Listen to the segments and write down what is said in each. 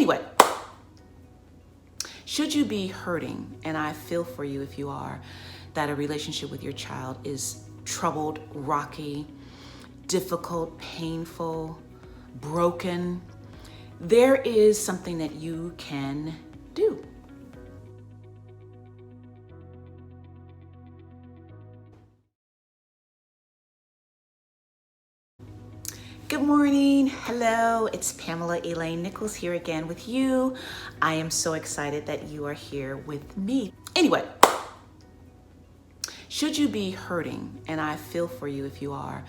Anyway, should you be hurting, and I feel for you if you are, that a relationship with your child is troubled, rocky, difficult, painful, broken, there is something that you can do. Good morning. Hello, it's Pamela Elaine Nichols here again with you. I am so excited that you are here with me. Anyway, should you be hurting, and I feel for you if you are,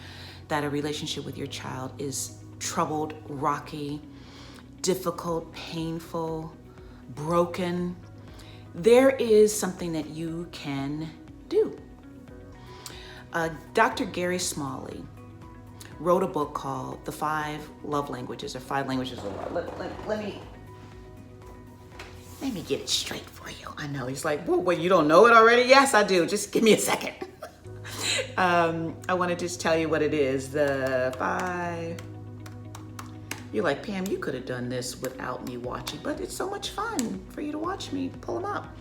that a relationship with your child is troubled, rocky, difficult, painful, broken, there is something that you can do. Dr. Gary Smalley wrote a book called The 5 Love Languages, or 5 Languages of Love. Let me get it straight for you. I know, he's like, whoa, you don't know it already? Yes, I do. Just give me a second. I want to just tell you what it is. The 5. You're like, Pam, you could have done this without me watching, but it's so much fun for you to watch me pull them up.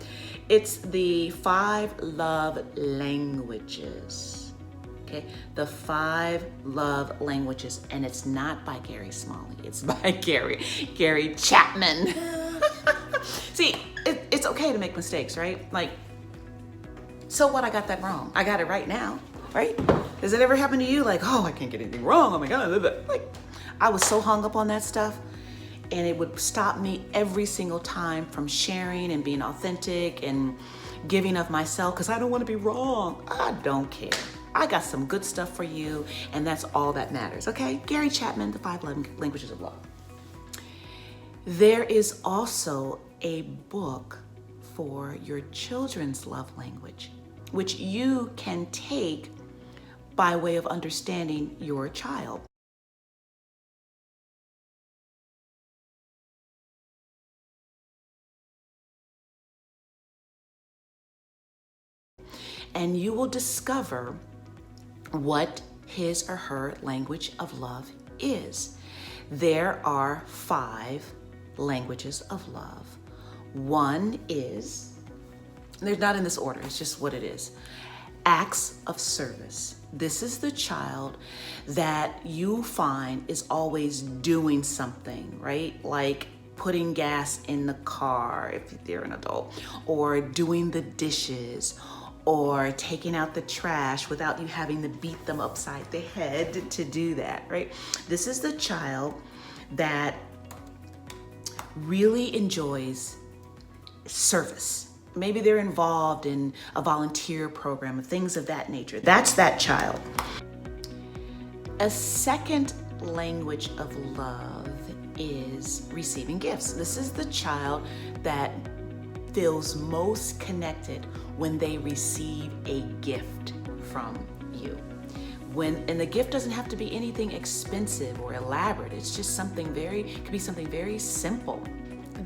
It's the 5 love languages. Okay, the 5 love languages, and it's not by Gary Smalley. It's by Gary Chapman. See, it's okay to make mistakes, right? Like, so what? I got that wrong. I got it right now, right? Does it ever happen to you? Like, oh, I can't get anything wrong. Oh my God, like, I was so hung up on that stuff, and it would stop me every single time from sharing and being authentic and giving of myself because I don't want to be wrong. I don't care. I got some good stuff for you, and that's all that matters, okay? Gary Chapman, The 5 Languages of Love. There is also a book for your children's love language, which you can take by way of understanding your child. And you will discover what his or her language of love is. There are 5 languages of love. One is, they're not in this order, it's just what it is. Acts of service. This is the child that you find is always doing something, right? Like putting gas in the car if they're an adult, or doing the dishes, or taking out the trash without you having to beat them upside the head to do that, right? This is the child that really enjoys service. Maybe they're involved in a volunteer program, things of that nature. That's that child. A second language of love is receiving gifts. This is the child that feels most connected when they receive a gift from you. And the gift doesn't have to be anything expensive or elaborate. It's just it could be something very simple.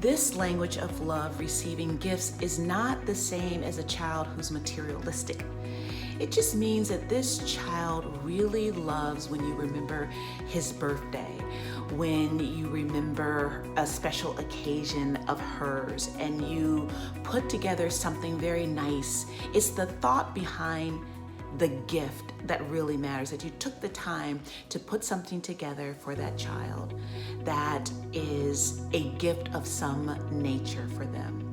This language of love, receiving gifts, is not the same as a child who's materialistic. It just means that this child really loves when you remember his birthday, when you remember a special occasion of hers, and you put together something very nice. It's the thought behind the gift that really matters, that you took the time to put something together for that child that is a gift of some nature for them.